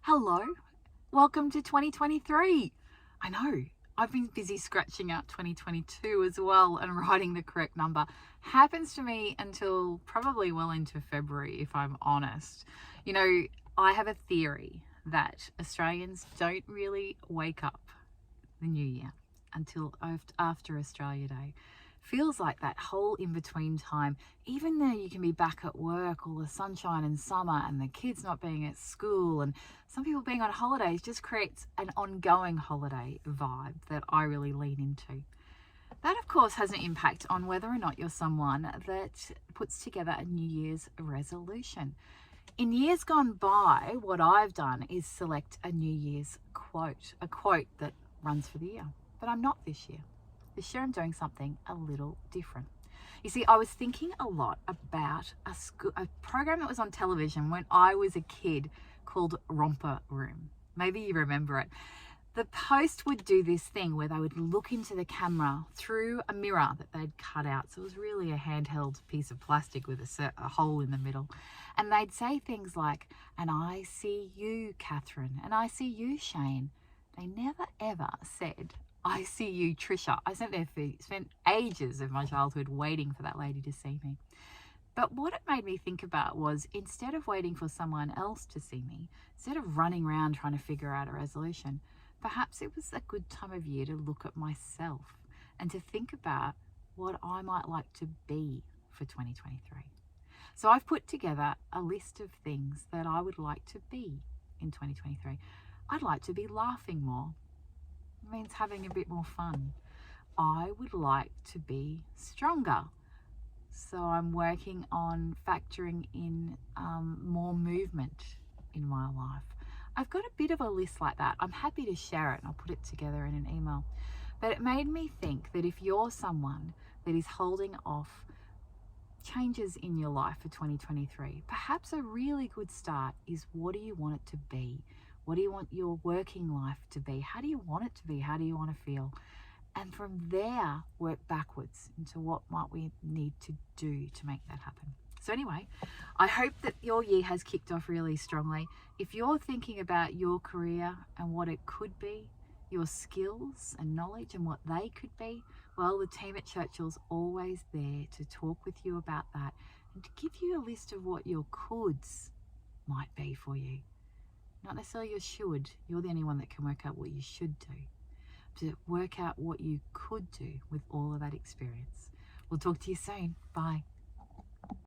Hello, welcome to 2023. I know, I've been busy scratching out 2022 as well and writing the correct number. Happens to me until probably well into February, if I'm honest. You know, I have a theory that Australians don't really wake up the new year until after Australia Day. Feels like that whole in-between time, even though you can be back at work, all the sunshine and summer and the kids not being at school and some people being on holidays, just creates an ongoing holiday vibe that I really lean into. That, of course, has an impact on whether or not you're someone that puts together a New Year's resolution. In years gone by, what I've done is select a New Year's quote, a quote that runs for the year. But I'm not this year. This year I'm doing something a little different. You see, I was thinking a lot about a program that was on television when I was a kid called Romper Room. Maybe you remember it. The host would do this thing where they would look into the camera through a mirror that they'd cut out. So it was really a handheld piece of plastic with a hole in the middle. And they'd say things like, "And I see you, Catherine, and I see you, Shane." They never ever said, "I see you, Tricia." I spent ages of my childhood waiting for that lady to see me. But what it made me think about was, instead of waiting for someone else to see me, instead of running around trying to figure out a resolution, perhaps it was a good time of year to look at myself and to think about what I might like to be for 2023. So I've put together a list of things that I would like to be in 2023. I'd like to be laughing more. It means having a bit more fun. I would like to be stronger. So I'm working on factoring in more movement in my life. I've got a bit of a list like that. I'm happy to share it and I'll put it together in an email. But it made me think that if you're someone that is holding off changes in your life for 2023, perhaps a really good start is, what do you want it to be? What do you want your working life to be? How do you want it to be? How do you want to feel? And from there, work backwards into what might we need to do to make that happen. So anyway, I hope that your year has kicked off really strongly. If you're thinking about your career and what it could be, your skills and knowledge and what they could be, well, the team at Churchill's always there to talk with you about that and to give you a list of what your coulds might be for you. Not necessarily your should. You're the only one that can work out what you should do. To work out what you could do with all of that experience. We'll talk to you soon. Bye.